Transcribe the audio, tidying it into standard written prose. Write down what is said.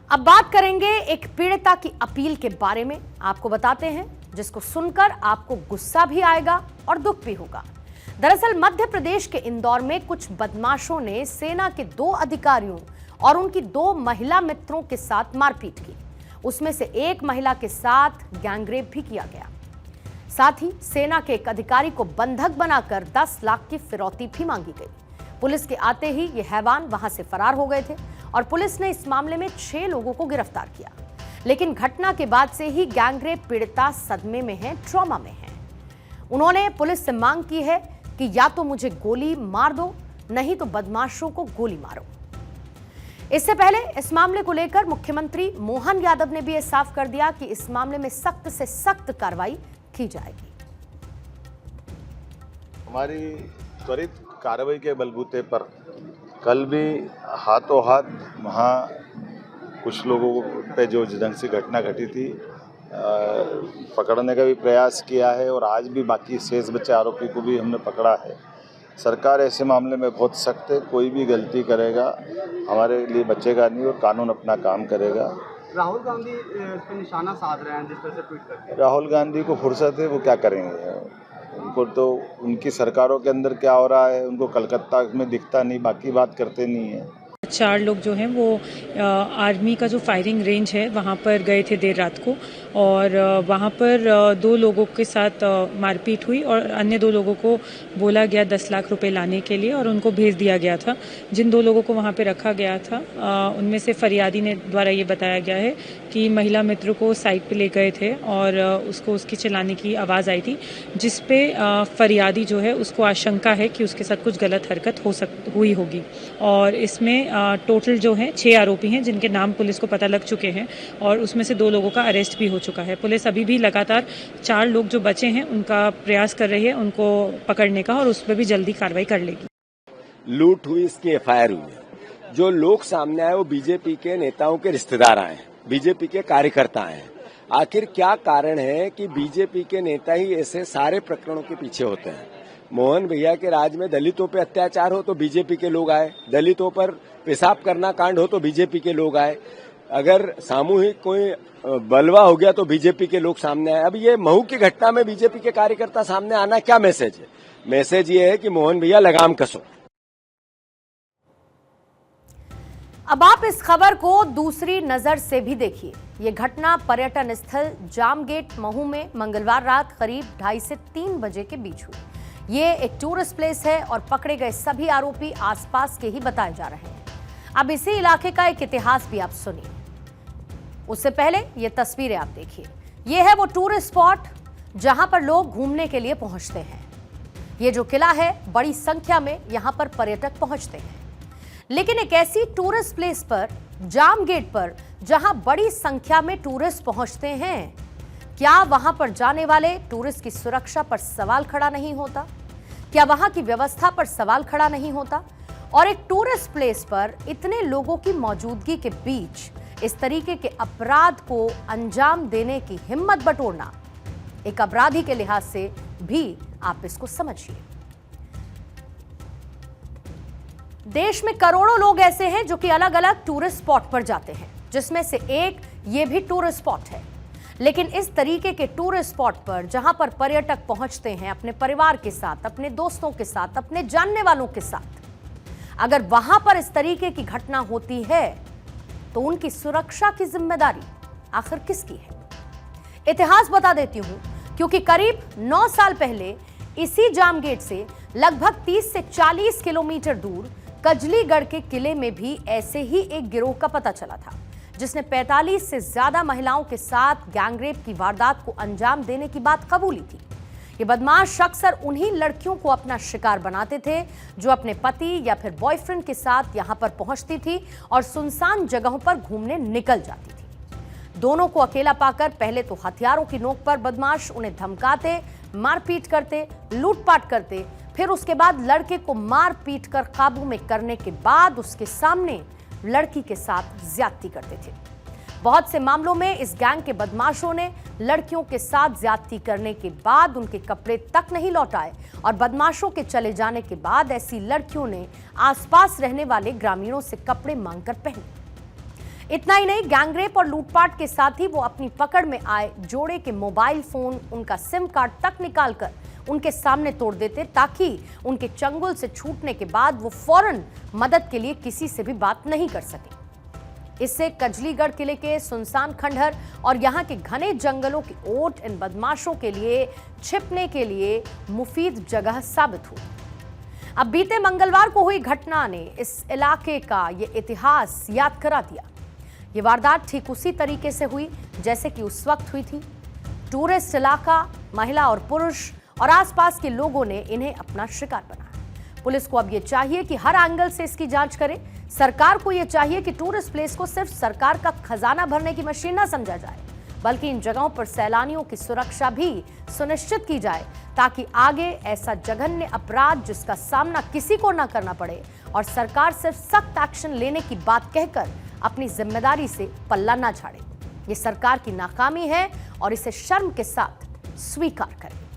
अब बात करेंगे एक पीड़िता की अपील के बारे में। आपको बताते हैं जिसको सुनकर आपको गुस्सा भी आएगा और दुख भी होगा। दरअसल मध्य प्रदेश के इंदौर में कुछ बदमाशों ने सेना के 2 अधिकारियों और उनकी 2 महिला मित्रों के साथ मारपीट की। उसमें से एक महिला के साथ गैंगरेप भी किया गया। साथ ही सेना के एक अधिकारी को बंधक बनाकर 10 लाख की फिरौती भी मांगी गई। पुलिस के आते ही ये हैवान वहां से फरार हो गए थे और पुलिस ने इस मामले में 6 लोगों को गिरफ्तार किया। लेकिन घटना के बाद से ही गैंगरेप पीड़िता सदमे में है, ट्रॉमा में है। उन्होंने पुलिस से मांग की है कि या तो मुझे गोली मार दो, नहीं तो बदमाशों को गोली मारो। इससे पहले इस मामले को लेकर मुख्यमंत्री मोहन यादव ने भी यह साफ कर दिया कि इस मामले में सख्त से सख्त कार्रवाई की जाएगी। हमारी त्वरित कार्रवाई के बलबूते पर कल भी हाथों हाथ वहाँ कुछ लोगों पे जो ढंग से घटना घटी थी पकड़ने का भी प्रयास किया है और आज भी बाकी शेष बचे आरोपी को भी हमने पकड़ा है। सरकार ऐसे मामले में बहुत सख्त है, कोई भी गलती करेगा हमारे लिए बचेगा नहीं और कानून अपना काम करेगा। राहुल गांधी इस पर निशाना साध रहे हैं जिस तरह से ट्वीट करके। राहुल गांधी को फुर्सत है, वो क्या करेंगे? उनको तो उनकी सरकारों के अंदर क्या हो रहा है उनको कलकत्ता में दिखता नहीं, बाकी बात करते नहीं है। 4 लोग जो हैं वो आर्मी का जो फायरिंग रेंज है वहाँ पर गए थे देर रात को और वहाँ पर 2 लोगों के साथ मारपीट हुई और अन्य 2 लोगों को बोला गया 10 लाख रुपए लाने के लिए और उनको भेज दिया गया था। जिन 2 लोगों को वहाँ पे रखा गया था उनमें से फरियादी ने द्वारा ये बताया गया है कि महिला मित्र को साइड पे ले गए थे और उसको उसकी चलाने की आवाज़ आई थी, जिस पे फरियादी जो है उसको आशंका है कि उसके साथ कुछ गलत हरकत हुई होगी। और इसमें टोटल जो है 6 आरोपी हैं जिनके नाम पुलिस को पता लग चुके हैं और उसमें से 2 लोगों का अरेस्ट भी हो चुका है। पुलिस अभी भी लगातार 4 लोग जो बचे हैं उनका प्रयास कर रही है उनको पकड़ने का और उस पर भी जल्दी कार्रवाई कर लेगी। लूट हुई, इसकी एफआईआर हुई है। जो लोग सामने आए वो बीजेपी के नेताओं के रिश्तेदार आए, बीजेपी के कार्यकर्ता आए। आखिर क्या कारण है कि बीजेपी के नेता ही ऐसे सारे प्रकरणों के पीछे होते हैं? मोहन भैया के राज में दलितों पे अत्याचार हो तो बीजेपी के लोग आए, दलितों पर पेशाब करना कांड हो तो बीजेपी के लोग आए, अगर सामूहिक कोई बलवा हो गया तो बीजेपी के लोग सामने आए। अब ये महू की घटना में बीजेपी के कार्यकर्ता सामने आना क्या मैसेज है? मैसेज ये है कि मोहन भैया लगाम कसो। अब आप इस खबर को दूसरी नजर से भी देखिए। ये घटना पर्यटन स्थल जामगेट महू में मंगलवार रात करीब 2:30 से 3 बजे के बीच हुई। ये एक टूरिस्ट प्लेस है और पकड़े गए सभी आरोपी आसपास के ही बताए जा रहे हैं। अब इसी इलाके का एक इतिहास भी आप सुनिए। उससे पहले ये तस्वीरें आप देखिए। ये है वो टूरिस्ट स्पॉट जहां पर लोग घूमने के लिए पहुंचते हैं। ये जो किला है, बड़ी संख्या में यहां पर पर्यटक पहुंचते हैं। लेकिन एक ऐसी टूरिस्ट प्लेस पर, जाम गेट पर, जहां बड़ी संख्या में टूरिस्ट पहुंचते हैं, क्या वहां पर जाने वाले टूरिस्ट की सुरक्षा पर सवाल खड़ा नहीं होता? क्या वहां की व्यवस्था पर सवाल खड़ा नहीं होता? और एक टूरिस्ट प्लेस पर इतने लोगों की मौजूदगी के बीच इस तरीके के अपराध को अंजाम देने की हिम्मत बटोरना, एक अपराधी के लिहाज से भी आप इसको समझिए। देश में करोड़ों लोग ऐसे हैं जो कि अलग अलग टूरिस्ट स्पॉट पर जाते हैं, जिसमें से एक ये भी टूरिस्ट स्पॉट है। लेकिन इस तरीके के टूरिस्ट स्पॉट पर जहां पर पर्यटक पहुंचते हैं अपने परिवार के साथ, अपने दोस्तों के साथ, अपने जानने वालों के साथ, अगर वहां पर इस तरीके की घटना होती है तो उनकी सुरक्षा की जिम्मेदारी आखिर किसकी है? इतिहास बता देती हूं, क्योंकि करीब 9 साल पहले इसी जामगेट से लगभग 30 से 40 किलोमीटर दूर कजलीगढ़ के किले में भी ऐसे ही एक गिरोह का पता चला था, जिसने 45 से ज्यादा महिलाओं के साथ गैंगरेप की वारदात को अंजाम देने की बात कबूली थी। ये बदमाश अक्सर उन्हीं लड़कियों को अपना शिकार बनाते थे जो अपने पति या फिर बॉयफ्रेंड के साथ यहां पर पहुंचती थी और सुनसान जगहों पर घूमने निकल जाती थी। दोनों को अकेला पाकर पहले तो हथियारों की नोक पर बदमाश उन्हें धमकाते, मारपीट करते, लूटपाट करते, फिर उसके बाद लड़के को मार पीट कर काबू में करने के बाद उसके सामने लड़की के साथ ज्यादती करते थे। बहुत से मामलों में इस गैंग के बदमाशों ने लड़कियों के साथ ज्यादती करने के बाद उनके कपड़े तक नहीं लौटाए और बदमाशों के चले जाने के बाद ऐसी लड़कियों ने आसपास रहने वाले ग्रामीणों से कपड़े मांगकर पहने। इतना ही नहीं, गैंगरेप और लूटपाट के साथ ही वो अपनी पकड़ में आए जोड़े के मोबाइल फोन, उनका सिम कार्ड तक निकालकर उनके सामने तोड़ देते, ताकि उनके चंगुल से छूटने के बाद वो फौरन मदद के लिए किसी से भी बात नहीं कर सके। इससे कजलीगढ़ किले के सुनसान खंडहर और यहाँ के घने जंगलों की ओट इन बदमाशों के लिए छिपने के लिए मुफीद जगह साबित हुई। अब बीते मंगलवार को हुई घटना ने इस इलाके का ये इतिहास याद करा दिया। ये वारदात ठीक उसी तरीके से हुई जैसे कि उस वक्त हुई थी। टूरिस्ट इलाका, महिला और पुरुष और आसपास के लोगों ने इन्हें अपना शिकार बनाया। पुलिस को अब ये चाहिए कि हर एंगल से इसकी जांच करे। सरकार को ये चाहिए कि टूरिस्ट प्लेस को सिर्फ सरकार का खजाना भरने की मशीन ना समझा जाए, बल्कि इन जगहों पर सैलानियों की सुरक्षा भी सुनिश्चित की जाए, ताकि आगे ऐसा जघन्य अपराध जिसका सामना किसी को ना करना पड़े और सरकार सिर्फ सख्त एक्शन लेने की बात कहकर अपनी जिम्मेदारी से पल्ला ना झाड़े। ये सरकार की नाकामी है और इसे शर्म के साथ स्वीकार करें।